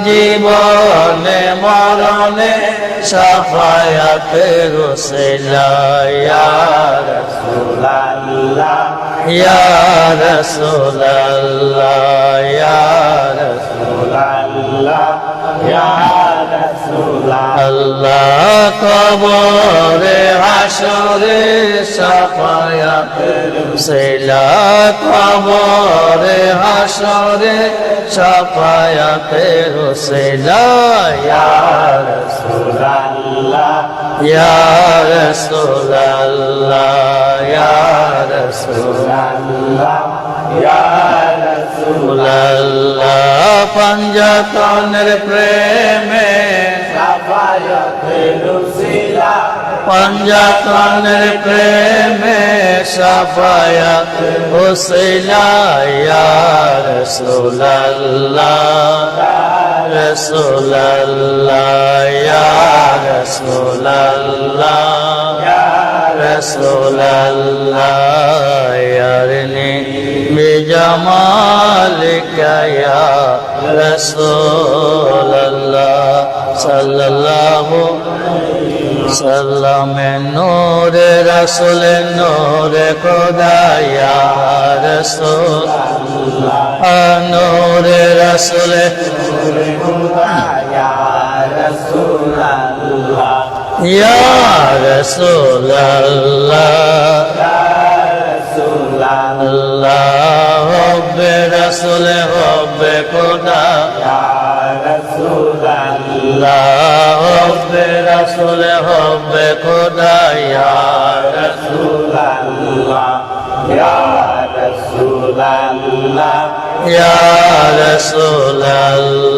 জীবনে মরণে শাফায়াতে রসুলা ইয়া রাসূলুল্লাহ ইয়া রাসূলুল্লাহ ইয়া রাসূলুল্লাহ ইয়া রাসূলুল্লাহ আল্লাহ কবরে হাসরে শাফায়াতে রসুলা কবরে হাসরে শাফায়াতে রসুলা ইয়া রাসূলুল্লাহ ইয়া রাসূলুল্লাহ ইয়া রাসূলুল্লাহ ইয়া রাসূলুল্লাহ পঞ্জতনের প্রেমে শাফায়াতে রসুলা পঞ্জতনের প্রেমে শাফায়াতে রসুলা ইয়া রাসূলুল্লাহ রাসূলুল্লাহ ইয়া রাসূলুল্লাহ ইয়া রাসূলুল্লাহ ইয়ারনি বিজামালিকা ইয়া রাসূলুল্লাহ সাল্লাল্লাহু সাল্লাম নূরে রাসূল নূরে খোদা ইয়া রাসূলুল্লাহ নূরে রাসূল নূরে খোদা ইয়া রাসূলুল্লাহ ইয়া রাসূলুল্লাহ আল্লাহ হুব্বে রাসূল হুব্বে খোদা ইয়া রাসূলুল্লাহ হুব্বে রাসূল হুব্বে খোদা ইয়া রাসূলুল্লাহ ইয়া রাসূলুল্লাহ ইয়া রাসূলুল্লাহ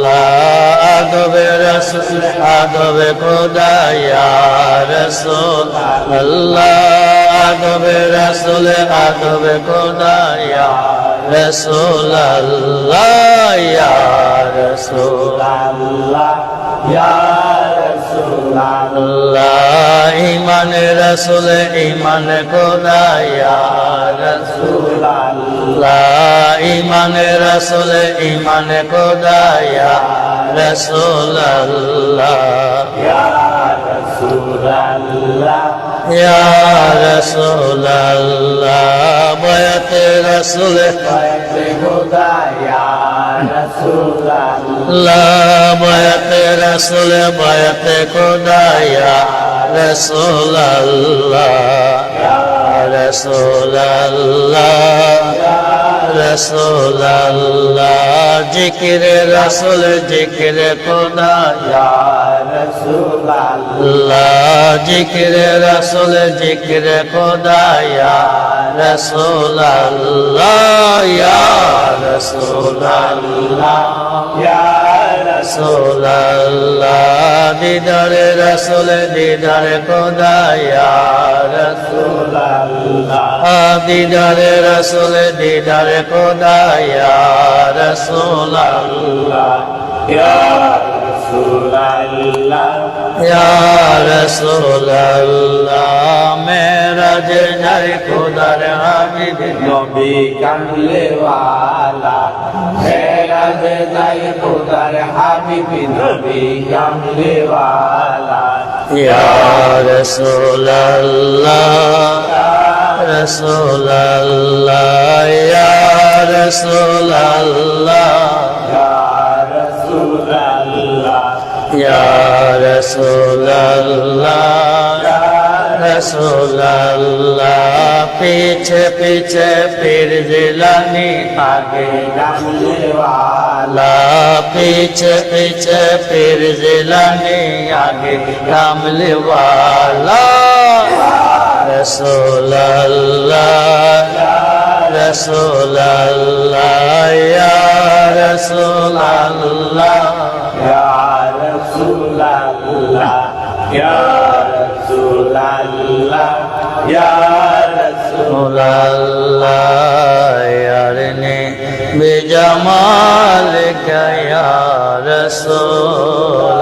আদবে রাসূল আদবে খোদা ইয়া রাসূলুল্লাহ আদবে রাসূল আদবে খোদা ইয়া রাসূলুল্লাহ ইয়া রাসূলুল্লাহ ইয়া রাসূলুল্লাহ ঈমান রাসূল ঈমান খোদা ইয়া রাসূলুল্লাহ ঈমান রাসূল ঈমান খোদা ইয়া রাসূলুল্লাহ ইয়া রাসূলুল্লাহ ইয়া রাসূলুল্লাহ বায়াতে রাসূল বায়াতে খোদা ইয়া রাসূলুল্লাহ বায়াতে রাসূল বায়াতে খোদা ইয়া রাসূলুল্লাহ ইয়া রাসূলুল্লাহ রাসূলুল্লাহ জিকিরে রাসূল জিকিরে খোদা ইয়া রাসূলুল্লাহ জিকিরে রাসূল জিকিরে খোদা ইয়া রাসূলুল্লাহ ইয়া রাসূলুল্লাহ ইয়া রাসূলুল্লাহ দিদারে রাসূল দিদারে খোদা ইয়া রাসূলুল্লাহ দিদারে রাসূল দিদারে খোদা ইয়া রাসূলুল্লাহ ইয়া রাসূলুল্লাহ ইয়া রাসূলুল্লাহ মেরাজ নাই খোদার হাবিব নবী কামলে ওয়ালা মেরাজ নাই খোদার হাবিব নবী কামলে ওয়ালা ইয়া রাসূলুল্লাহ রাসূলুল্লাহ ইয়া রাসূলুল্লাহ ইয়া রাসূলুল্লাহ রাসূলুল্লাহ পিছে পিছে পীর জিলানী আগে কামলে ওয়ালা পিছে পিছে পীর জিলানী আগে কামলে ওয়ালা রাসূলুল্লাহ রাসূলুল্লাহ ইয়া রাসূলুল্লাহ ইয়া রাসূলুল্লাহ ইয়া রাসূলুল্লাহ ইয়া রাসূলুল্লাহ ইয়ারনি বিজামালিকা ইয়া রাসূলুল্লাহ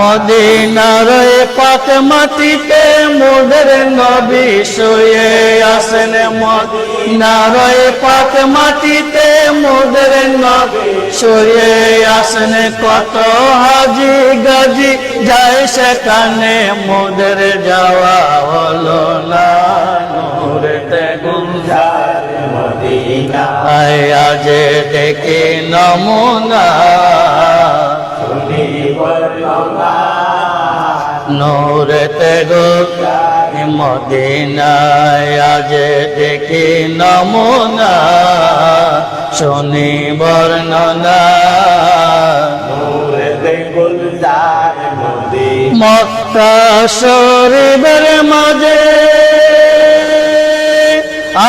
মদিনার পাক মাটিতে মোদের নবী শুয়ে আছেন মদিনার পাক মাটিতে মোদের নবী শুয়ে আছেন কত হাজি গাজি যায় সেখানে মোদের যাওয়া হলো না নূরেতে গুলজার মদিনা আজ দেখি নমুনা নূরেতে গুলজার মদিনায় আজ দেখি নমুনা শুনি বর্ণনা নূরেতে গুলজার মদিনা মক্কা শরীফের মাঝে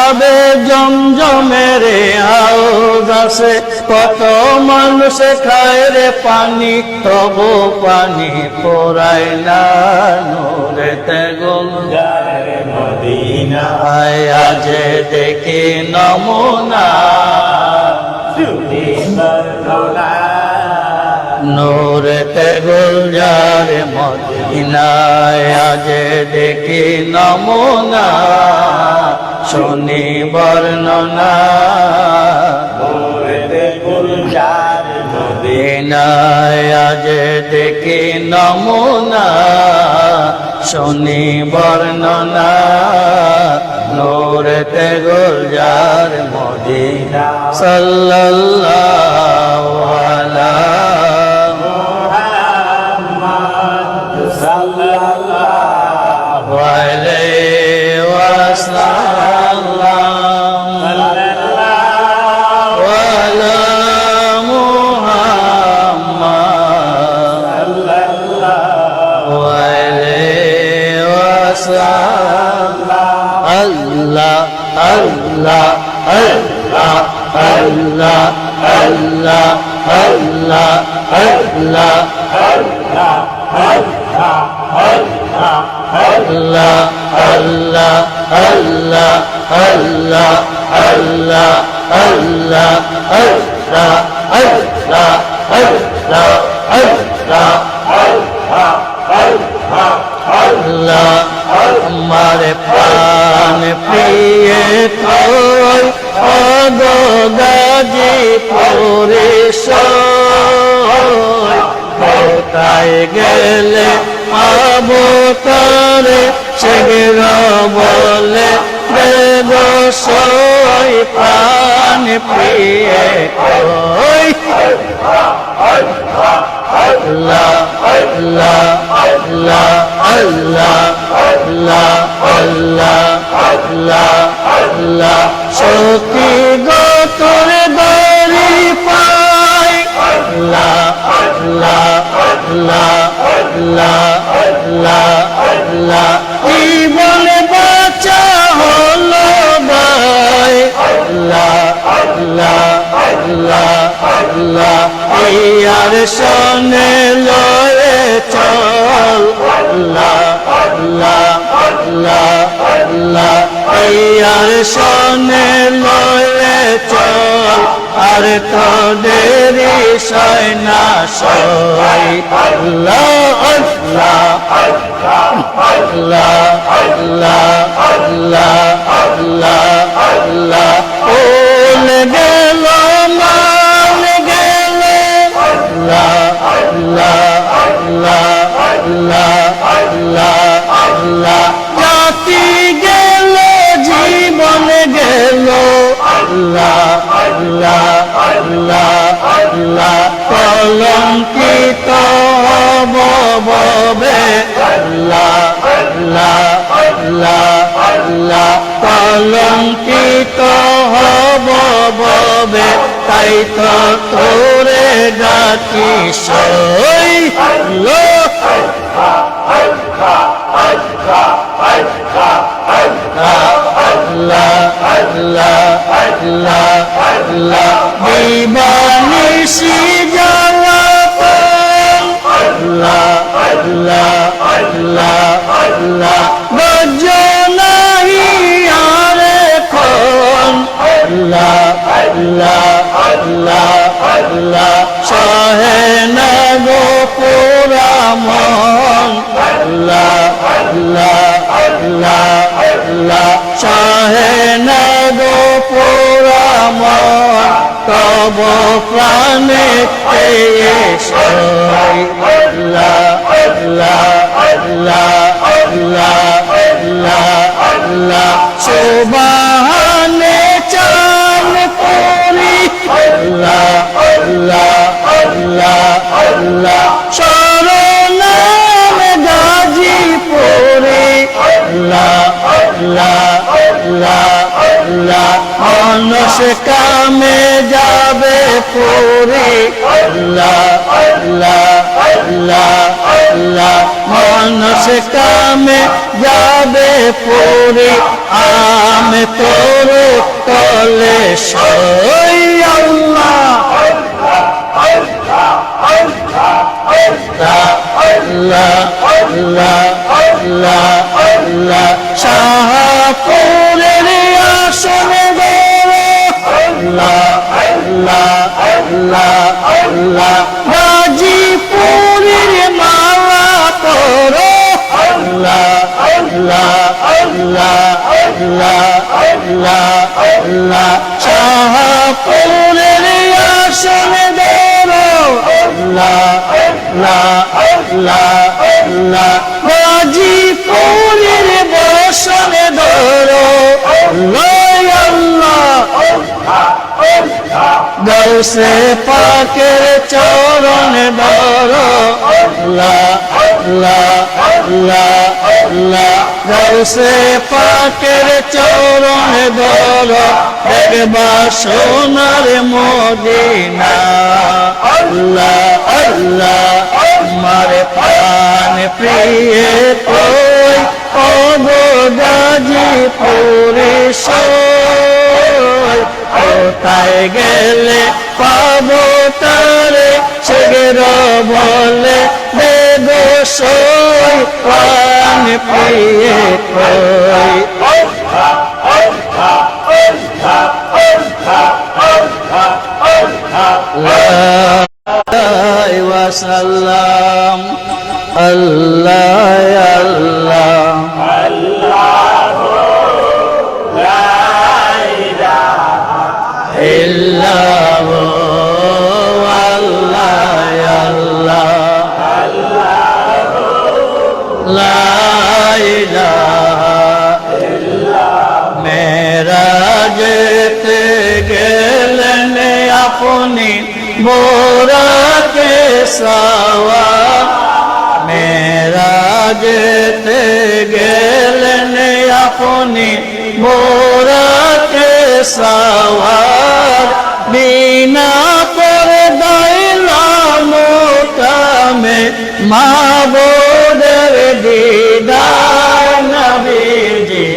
আবে জমজমের হাউজ আছে কত মানুষ খায় রে পানি তবু পানি পোরায় না নূরেতে গুলজার মদিনা আজ দেখি নমুনা নূরেতে গুলজার মদিনা আজ দেখি নমুনা শুনি বর্ণনা নূরেতে গুলজার মদিনা আজ দেখি নমুনা শুনি বর্ণনা নূরেতে গুলজার মদিনা সাল্লাল্লাহু আলা মুহাম্মদ সাল্লাল্লাহু আলাইহি ওয়াসাল্লাম Allah Allah Allah Allah Allah Allah Allah Allah Allah Allah Allah Allah Allah Allah Allah Allah Allah আমার প্রাণ প্রিয়ে কই অগো গাজীপুরে সই কোথায় গেলে পাবো তরে শীঘ্র বলে দেবো সই প্রাণ প্রিয়ে কই Allah Allah Allah Allah Allah Allah Allah Allah সত্যি গো তোর দরি পাই Allah Allah Allah Allah Allah Allah জীবন বাঁচা হলো ভাই Allah Allah Allah Allah ইয়ার সনে লয়ে চল Allah Allah Allah Allah ইয়ার সনে লয়ে চল আর তো দেরি সয় না সয় Allah Allah Allah Allah Allah Allah Allah ওল গেল মান গেল Allah Allah Allah Allah Allah Allah জাতি গেল জীবন গেল Allah Allah Allah Allah কলঙ্কিত ববে Allah Allah Allah Allah কলঙ্কিত ববে তাই তো তোরে ডাকি সই Allah Allah Allah Allah দিবানিশি জ্বালাতন Allah Allah Allah Allah বজনাহি আর এখন Allah Allah Allah Allah সহে না গো পুরা তব প্রাণে সই আল্লাহ আল্লাহ আল্লাহ আল্লাহ আল্লাহ আল্লাহ সুবহানে চান করি আল্লাহ আল্লাহ আল্লাহ আল্লাহ শরণাম গাজীপুরে আল্লাহ আল্লাহ আল্লাহ আল্লাহ মানুষ কামে যাবে পুরে আল্লাহ আল্লাহ আল্লাহ আল্লাহ মানুষ কামে যাবে পুরে আমি তোর তলে সই আল্লাহ আল্লাহ আল্লাহ আল্লাহ আল্লাহ শাহপুরের আসনে আল্লাহ আল্লাহ আল্লাহ আল্লাহ গাজীপুরের মালা পড়ো আল্লাহ আল্লাহ আল্লাহ আল্লাহ আল্লাহ আল্লাহ শাহপুরের আসনে আল্লাহ আল্লাহ আল্লাহ আল্লাহ গাজীপুরের বসনে ধরো গৌসে পাকের চরণ ধরো আল্লাহ আল্লাহ আল্লাহ আল্লাহ গৌসে পাকের চরণ ধরো দেখবা সোনার মদিনা আল্লাহ আল্লাহ মারে প্রাণ প্রিয় কই ওগো গাজীপুরে সই কোথায় গেলে পাবো তারে সেগের বলে দেগো সই প্রাণ প্রিয় কই ওয়াসাল্লাম আল্লাহ আল্লাহ ইল্লাল্লাহ আল্লাহ আল্লাহ লা ইলাহা মেরাজেতে গেলেন আপনি বোরাকে সাওয়া মেরাজেতে গেলেন আপনি বোরাকে সাওয়ার বিনা করে দাইলাম কামে মাবুদের দিদার নবীজি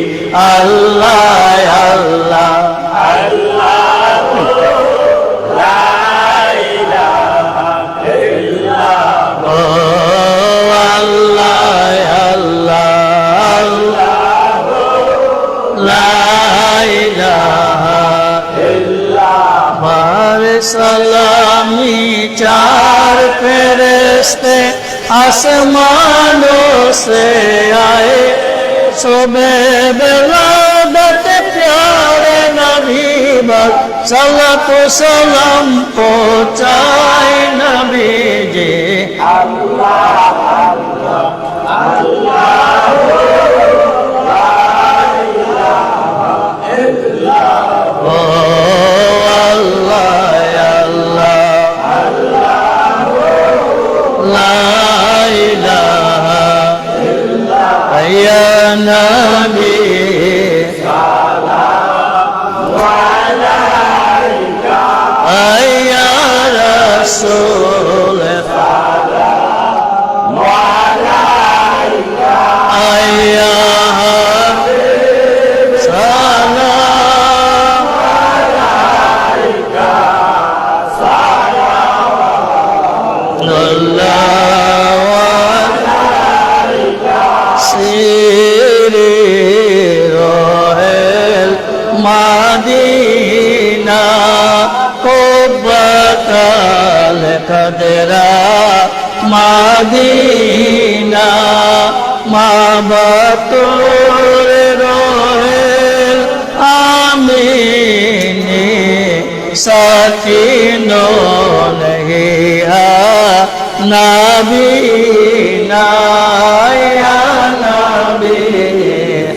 আল্লাহ আল্লাহ सलामी चार फरिश्ते आसमानों से आए सुबह बिलादत प्यारे नबी पर सलात सलाम पहुँचाए नबी जी अल्लाह कदरा मदीना माबतूर रोहेल आमीनी सत यकीनो नहीं है नबीना या नबी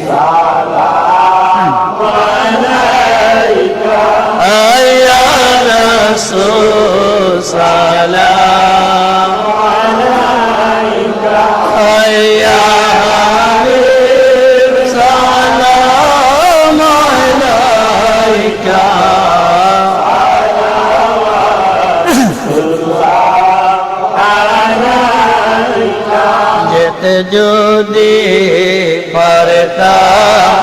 सलाम अलैका या रसूल सलाम अलैका या हबीब सलाम अलैका যেতে যদি পারতাম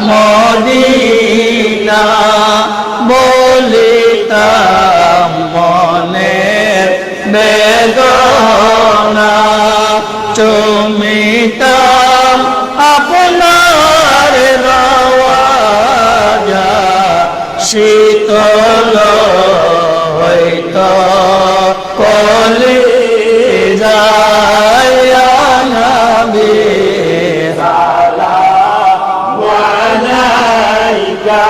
মদিনা বলিতাম মনের বেদনা চুমিতাম আপনার রওজা শীতল হইত কলিজা ইয়া নবী সালাম আলাইকা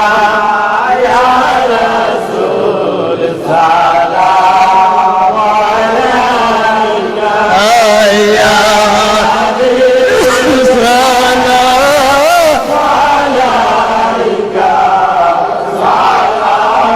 ইয়া রাসূল সালাম আলাইকা ইয়া হাবিব সালাম আলাইকা সালাম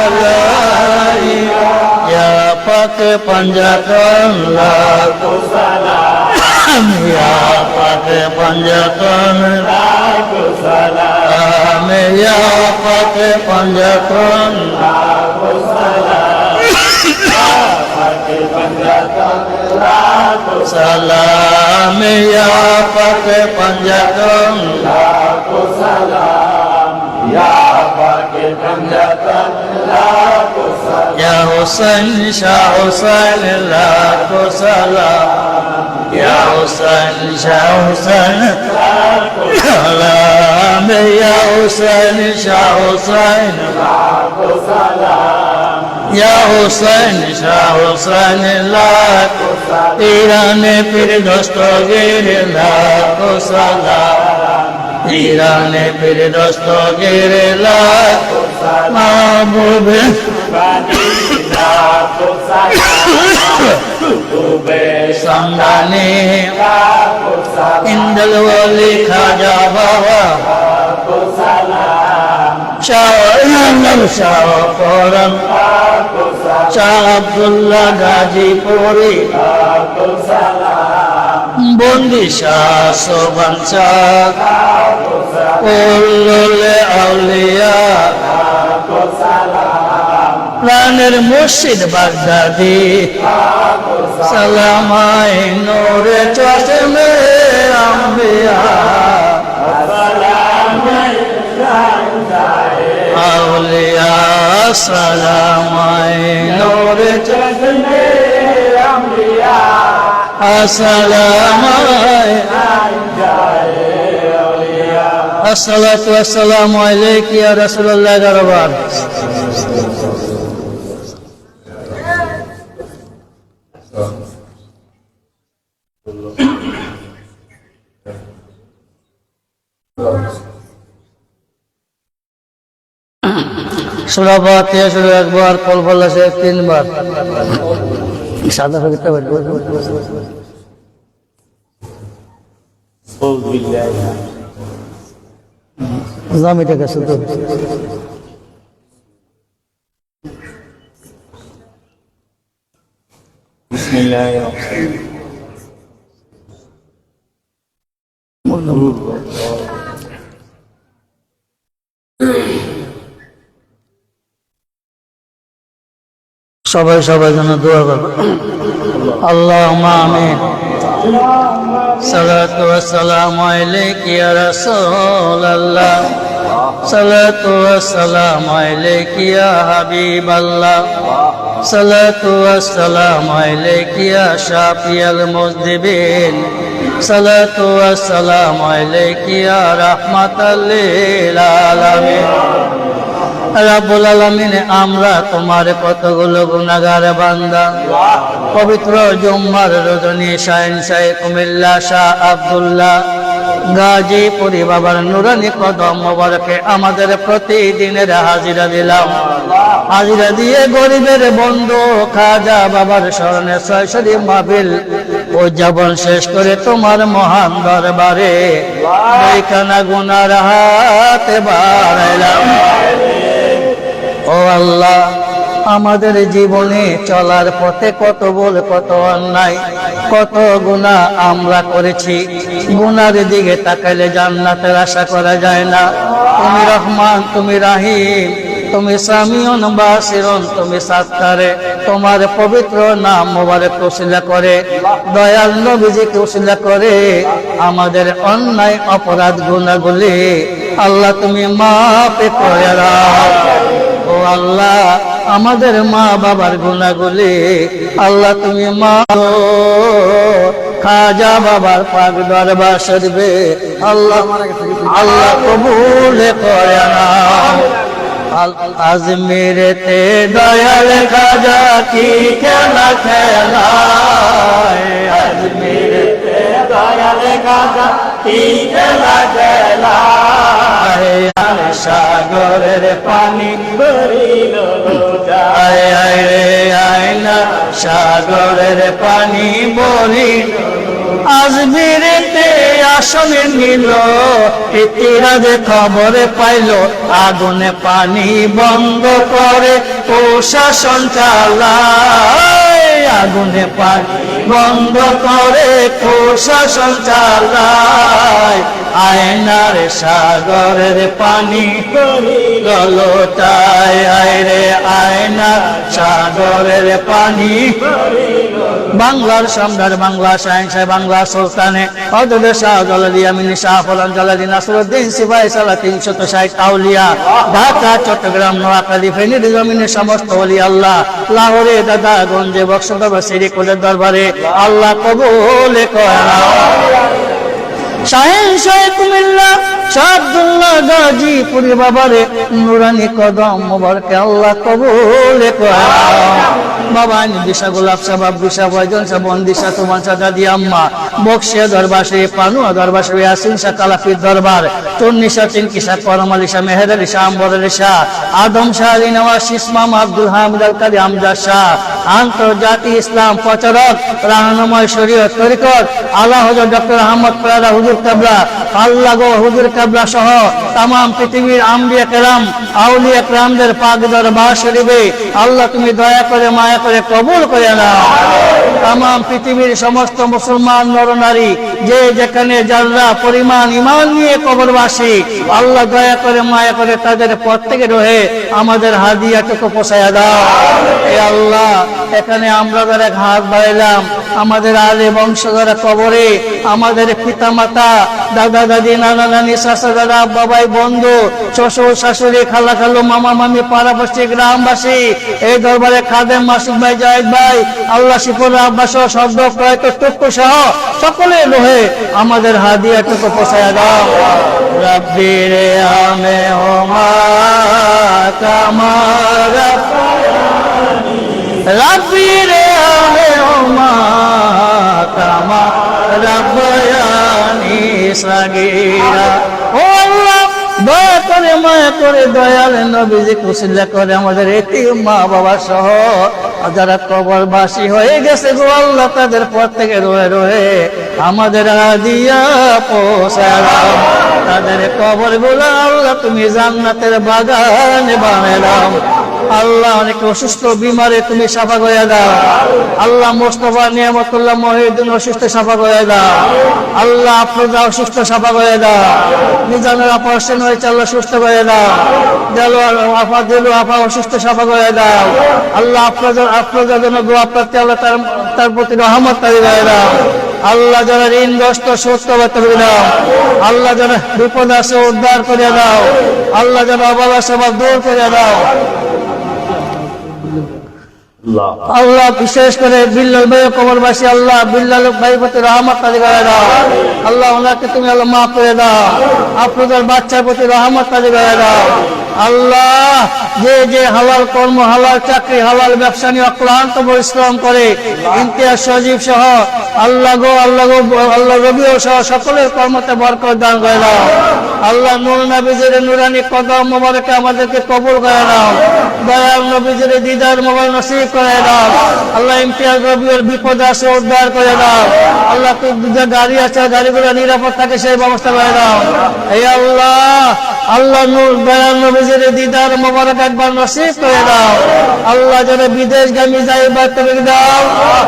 আলাইকা ইয়া পাক पंजतन लाखो सलाम या पाक पंजतन लाखो सलाम या पाक पंजतन लाखो सलाम या पाक पंजतन लाखो सलाम या पाक पंजतन लाखो सलाम या पाक पंजतन लाखो सलाम या हुसैन शाह हुसैन लाखो सलाम या हुसैन शाह हुसैन लाखो सलाम या हुसैन शाह हुसैन लाखो सलाम या हुसैन शाह हुसैन लाखो सलाम ईरान पीर दस्तगीर लाखो सलाम ईरान पीर दस्तगीर लाखो सलाम महबूब लाखो सलाम संदानी लाखो सलाम इंदल वली खाजा बाबा लाखो सलाम शाह शाह फौरन लाखो सलाम शाह अब्दुल्ला गाजीपुरी लाखो सलाम बंदी शाह सोबन शाह लाखो सलाम उल्लुल औलिया लाखो सलाम प्राणेर मुर्शिद बागदादी सलामाय नूरे चश्मे अंबिया औलिया सलामाय नूरे चश्मे अंबिया सलामाय अस्सलातु वस्सलामु अलैका या रसूलुल्लाह दरबार सूरा फातिहा शुरू एक बार कुल फल्ला से 3 बार सादा हो गया জামিটা গেছে তো বিসমিল্লাহির সবাই সবার জন্য দোয়া করব আল্লাহুম্মা আমিন সালাতু ওয়াসসালামু আলাইকা ইয়া রাসূলুল্লাহ সালাতু ওয়াসসালামু আলাইকা ইয়া হাবিবাল্লাহ সালাতু ওয়াসসালামু আলাইকা ইয়া শাফিয়াল মুযনিবিন সালাতু ওয়াসসালামু আলাইকা ইয়া রাহমাতাল লিল আলামিন রব্বুল আলামিন আমরা তোমার কতগুলো গুনাহগার বান্দা পবিত্র জুম্মার রজনী শাহিন শাহ কুমিল্লা শাহ আব্দুল্লাহ গাজীপুরি বাবার নুরানি কদম মোবারকে আমাদের প্রতিদিনের হাজিরা দিলাম। হাজিরা দিয়ে গরিবের বন্ধু খাজা বাবার স্মরণে সরাসরি মাহফিল উদযাপন শেষ করে তোমার মহান দরবারে দুইখানা গুনার হাতে বাড়াইলাম। ও আল্লাহ, আমাদের জীবনে চলার পথে কত ভুল, কত অন্যায়, কত গুনাহ আমরা করেছি। গুনার দিকে তাকাইলে জান্নাতের আশা করা যায় না। তুমি রহমান, তুমি রাহিম, তুমি সামিউন বাসিরুন, তুমি সাত্তারে। তোমার পবিত্র নাম মোবারক উসিলা করে, দয়াল নবীজিকে উসিলা করে আমাদের অন্যায় অপরাধ গুনাহগুলি আল্লাহ তুমি মাফ করে দাও। ও আল্লাহ, আমাদের মা বাবার গুনাহগুলি আল্লাহ তুমি মাফ। খাজা বাবার পাক দরবার শরীফে আল্লাহ আল্লাহ কবুল করে নাও। আজমিরেতে দয়াল খাজা কি খেলা খেলায়, আজমিরেতে দয়াল খাজা কি খেলা খেলায়। সাগরের পানি ভরিল যায়, আয় রে আয়না সাগরের পানি ভরিল। আজমিরেতে আসন নিল, ইতিরাজ খবর পাইল, আগুনে পানি বন্ধ করে প্রশাসন চালায়, আগুনে পানি বন্ধ করে প্রশাসন চালায়। আয়নার সাগরের পানি গলতায়, আয় রে আয়না সাগরের পানি। বাংলার সম্রাট, বাংলা শাহেনশাহ, বাংলা সুলতানে হযরত শাহ জালালি আমিনী শাহ ফলান জালালি নাসরউদ্দিন সিপাহী সালাহ 360 আউলিয়া, ঢাকা, চট্টগ্রাম, নোয়াখালী, ফেনীর জমিনের সমস্ত ওলি আল্লাহ, লাহোরে, দাদাগঞ্জে, বক্সদরবার, শ্রীকুলের দরবারে আল্লাহ কবুল করে নাও। শাহেনশাহ কুমিল্লা শাহ আব্দুল্লাহ গাজীপুরি বাবারে নুরানি কদম মোবারকে আল্লাহ কবুল করে নাও। বাবা নিদিশা গোলাপ সাহেব, আব্দুল সাহেব, ওয়াইজন সাহেব, বন্দিশা, তুমান শাহ, দাদি আম্মা, বক্সিয়া দরবার শরীফ, পানুয়া দরবার শরীফ, ইয়াসিন শাহ, কালাফির দরবার, চন্নিশা, চিনকি শাহ, করম আলী শাহ, মেহের আলী শাহ, আম্বর আলী শাহ, আদম শাহ, আলী নওয়াজ, ইসমাম, আব্দুল হামিদ আল কাদি, আমজাদ শাহ, আন্তর্জাতিক ইসলাম প্রচারক, রাহনুমায় শরীয়ত তরিকত আল্লাহ হযরত ডক্টর আহমদ পেয়ারা হুজুর কাবলা, আল্লাহ গো হুজুর কাবলা সহ তাম পৃথিবীর আম্বিয়া কেরাম, আউলিয়া কেরামদের পাক দরবার শরীফে আল্লাহ তুমি দয়া করে মায়া করে কবুল করে নাও। তাম পৃথিবীর সমস্ত মুসলমান নরনারী যে যেখানে যারা পরিমাণ ঈমান নিয়ে কবরবাসী, আল্লাহ দয়া করে মায়া করে তাদের প্রত্যেকে রহে আমাদের হাদিয়াটুকু পৌঁছায়া দাও। এ আল্লাহ, এখানে আমরা যারা হাত বাড়াইলাম, আমাদের আলে বংশধরা কবরে, আমাদের পিতা মাতা, দাদা দাদি, নানা নানি, চাচা দাদা, বাবাই, বন্ধু, শ্বশুর শাশুড়ি, খালা খালু, মামা মামি, পাড়াবাসী, গ্রামবাসী, এই দরবারে খাদেম, মাসুদ ভাই, জায়েদ ভাই, আল্লাহ শিফুর আব্বাস শব্দ প্রয়ত টুকু সহ সকলে লোহে আমাদের হাদিয়াটুকু পৌঁছায়া দাও। রব্বি রে আমে হোমা কামার, রব্বি রে আমে হোমা কামা রব্বায়ানি সাগীরা। ও আল্লাহ, দয়া করে মায়া করে দয়াল নবীজিকে উসিলা করে আমাদের এতিম মা বাবা সহ যারা কবরবাসী হয়ে গেছে গো আল্লাহ, তাদের প্রত্যেকে রয়ে রয়ে আমাদের হাদিয়া পৌঁছায় দাও। তাদের কবরগুলো আল্লাহ তুমি জান্নাতের বাগান বানায় দাও। আল্লাহ, অনেক অসুস্থ বিমারে তুমি সাফা করে দাও। আল্লাহ, মোস্তফা নিয়ামতুল্লাহ মহিউদ্দিন অসুস্থ সাফা করে দাও। আল্লাহ, আপনারা অসুস্থ সাফা করে দাও। মিজানের অপারেশন হয়েছে, আল্লাহ সুস্থ করে দাও। দেলোয়ার আফা, দেলু আফা অসুস্থ সাফা করে দাও। আল্লাহ, আপনাদের জন্য দোয়া প্রার্থী, আল্লাহ তার প্রতি রহমত তারি করে দাও। আল্লাহ, যারা ঋণগ্রস্ত সুস্থ করে দাও। আল্লাহ, যারা বিপদ আছে উদ্ধার করে দাও। আল্লাহ, যারা অভাব আছে দূর করে দাও। আল্লাহ, বিশেষ করে বিল্লাল ভাই কবরবাসী, আল্লাহ বিল্লাল ভাই প্রতি রহমত তাজি করে দাও। আল্লাহ, ওনাকে তুমি আল্লাহ মাফ করে দাও। আপনাদের বাচ্চার প্রতি রহমত তাজি করে দাও। আল্লাহ যে যে হালাল কর্ম, হালাল চাকরি, হালাল ব্যবসা নিয়ে অক্লান্ত পরিশ্রম করে ইমতিয়াজ সজীব সহ আল্লাহ গো আল্লাহ রবিও সহ সকলের কর্মতে বরকত দান করে দাও। আল্লাহ নূর নবীজির নুরানি কদম মোবারকে আমাদেরকে কবুল করে নাও। দয়াল নবীজির দিদার মোবারক নসিব করে দাও। আল্লাহ ইমতিয়াজ রবিউল বিপদে আসে উদ্ধার করে দাও। আল্লাহ যে গাড়ি আছে গাড়িগুলো নিরাপদ থাকে সেই ব্যবস্থা করে দাও। এই আল্লাহ নূর দয়াল নবীজির দিদার মোবারক একবার নসিব করে দাও। আল্লাহ যারা বিদেশগামী যায় বার্তা দাও,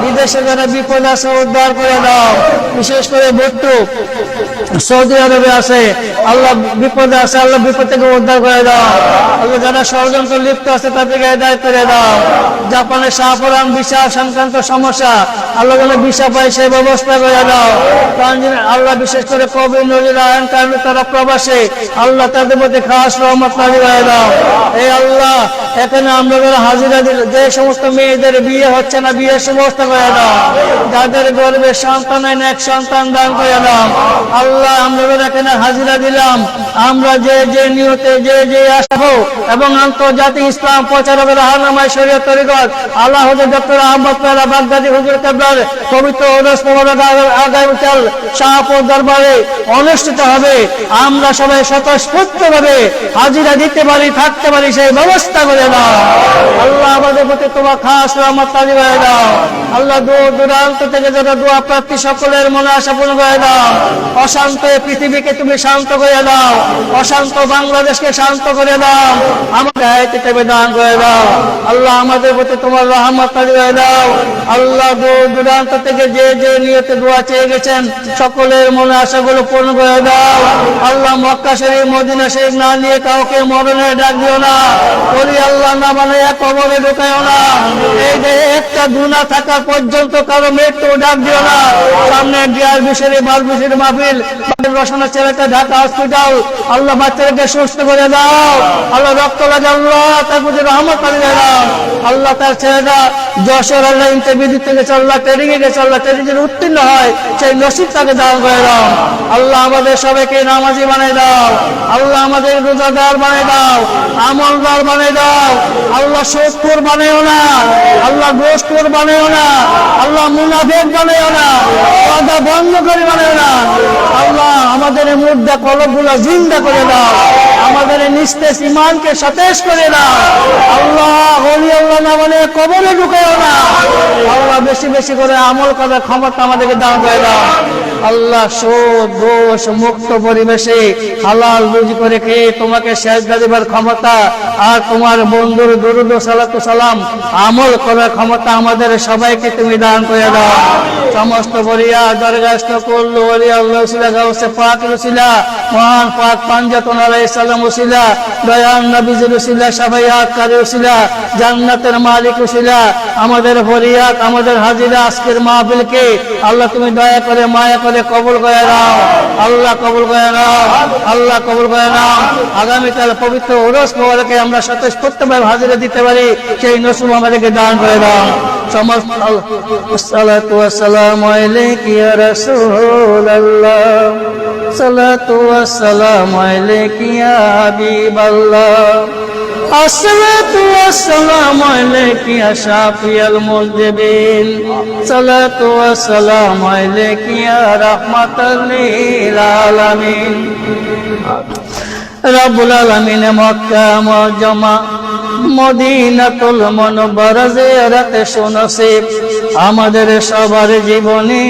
বিদেশে যারা বিপদ আছে উদ্ধার করে দাও। বিশেষ করে ভর্তু সৌদি আরবে আছে, আল্লাহ বিপদে আছে, আল্লাহ বিপদ থেকে উদ্ধার করে দাও। আল্লাহ যারা ষড়যন্ত্র লিপ্ত আছে তাদেরকে হেদায়েত করে দাও। জাপানে শাহপুরান ভিসা সংক্রান্ত সমস্যা, আল্লাহ যেন ভিসা পায় সেই ব্যবস্থা করে দাও। আল্লাহ বিশেষ করে কবি নজির আয়ন কারণে তারা প্রবাসে, আল্লাহ তাদের মধ্যে খাস রহমত নাযিল করে দাও। এই আল্লাহ এখানে আমরা যারা হাজিরা দিল, যে সমস্ত মেয়েদের বিয়ে হচ্ছে না বিয়ের ব্যবস্থা করে দাও। যাদের গর্ভে সন্তান হয় না এক সন্তান দান করে দাও। আল্লাহ আমরা যারা এখানে হাজিরা দিলাম, আমরা যে যে নিয়তে যে যে আশা এবং আন্তর্জাতিক ইসলাম প্রচারকের হারনামায় শরীয়ত তরিকত আল্লাহ হুজুর ডক্টর আহমদ পেয়ারা বাগদাদি হুজুর কেবলার পবিত্র ওরস মোবারক আগামীকাল শাহপুর দরবারে অনুষ্ঠিত হবে। আমরা সবাই স্বতঃস্ফূর্তভাবে হাজিরা দিতে পারি, থাকতে পারি সেই ব্যবস্থা করে দাও। আল্লাহ আমাদের প্রতি তোমার খাস রহমত নাযিল করে দাও। আল্লাহ দূর দূরান্ত থেকে যারা দোয়া প্রার্থী সকলের মনে আশা পূর্ণ করে দাও। অশান্ত পৃথিবীকে তুমি শান্ত করে দাও, অশান্ত বাংলাদেশকে শান্ত করে দাও, আমাদের হায়াতে দান করে দাও। আল্লাহ আমাদের প্রতি তোমার রহমত নাযিল করে দাও। আল্লাহ দূর দূরান্ত থেকে যে যে নিয়তে দোয়া চেয়ে গেছেন সকলের মনে আশাগুলো পূর্ণ করে দাও। আল্লাহ মক্কা শরীফ মদিনা শরীফ না নিয়ে কাউকে মরণের ডাক দিও না, করি আল্লাহ না বানাইয়া কবরে ঢুকাইও না। এই যে একটা গুনাহ থাকা পর্যন্ত কারো মৃত্যু ডাক দিও না। সামনে ডিয়ার বিষয়ে বাল বিষয়ের মাহফিল রসনা ছেলেটা ঢাকা হসপিটাল, আল্লাহ বাচ্চাদেরকে সুস্থ করে দাও। আল্লাহ রক্ত লাগে আল্লাহ তার প্রতি রহমত করে দাও। আল্লাহ তার ছেলেটা যশোর আল্লাহ ইন্টারভিউ থেকে আল্লাহ ট্রেনিং এ গেছে, আল্লাহ ট্রেনিং এর উত্তীর্ণ হয় সেই নসিব তাকে দান করে দাও। আল্লাহ আমাদের সবাইকে নামাজি বানাই দাও। আল্লাহ আমাদের রোজাদার বানাই দাও, আমলদার বানাই দাও। আল্লাহ সুদখোর বানাইও না, আল্লাহ ঘুষখোর বানাইও না, আল্লাহ মুনাফিক বানাইও না, ওয়াদা বন্ধ করে বানাইও না। আল্লাহ আমাদের মুর্দা কলবগুলো জিন্দা করে দাও, আমাদের নিস্তেজ ইমানকে সতেজ করে দাও। আল্লাহ ওলি আল্লাহ না বলে কবরে ঢুকাইও না। আল্লাহ বেশি বেশি করে আমল করার ক্ষমতা আমাদেরকে দান করে দাও। আল্লাহ সুদ ঘুষ মুক্ত পরিবেশে হালাল রুজি করে খেয়ে তোমাকে সেজদা দেবার ক্ষমতা আর তোমার বন্ধুর দুরূদ ও সালাতু সালাম আমল করার ক্ষমতা আমাদের সবাইকে তুমি দান করে দাও। সমস্ত বলিয়া দরগাস্ত করল ওলি আল্লাহ উসিলা গাউসে পাক উসিলা মহান পাক পাঞ্জাতন আলাইহিস সালাম উসিলা দয়াল নবীজির উসিলা সাফায়াত কারি উসিলা জান্নাতের মালিক উসিলা আমাদের ফরিয়াদ আমাদের হাজিরা আজকের মাহফিলকে আল্লাহ তুমি দয়া করে মায়া করে কবুল করে নাও। আল্লাহ কবুল করে নাও, আল্লাহ কবুল করে নাও। আগামীকাল পবিত্র উরস মোবারকে আমরা স্বতঃস্ফূর্তভাবে হাজিরা দিতে পারি সেই নসিব আমাদেরকে দান করে দাও। সমস্ত সালাতু ওয়া সালামু আলাইকা ইয়া রাসূলুল্লাহ, সালাতু ওয়া সালামু আলাইকা ইয়া হাবিবাল্লাহ, আসসালাতু ওয়া সালামু আলাইকা ইয়া শাফিয়াল মুযনিবিন, সালাতু ওয়া সালামু আলাইকা ইয়া রাহমাতাল লিল আলামিন। রব্বুল আলামিন মক্কা মুআজ্জামা মদিনাতুল মুনাওয়ারা জিয়ারতে সুনসিব আমাদের সবার জীবনে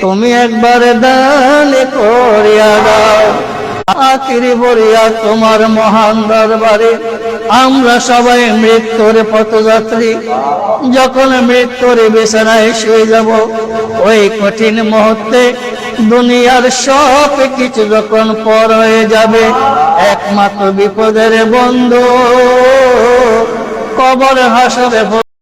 তুমি একবার দান করিয়া দাও। আখিরি বরিয়া তোমার মহান দরবারে আমরা সবাই মৃত্যুর পথযাত্রী, যখন মৃত্যুর বিছানায় শুয়ে যাব ওই কঠিন মুহূর্তে দুনিয়ার সব কিছু যখন পর হয়ে যাবে, একমাত্র বিপদের বন্ধু কবর হাসরে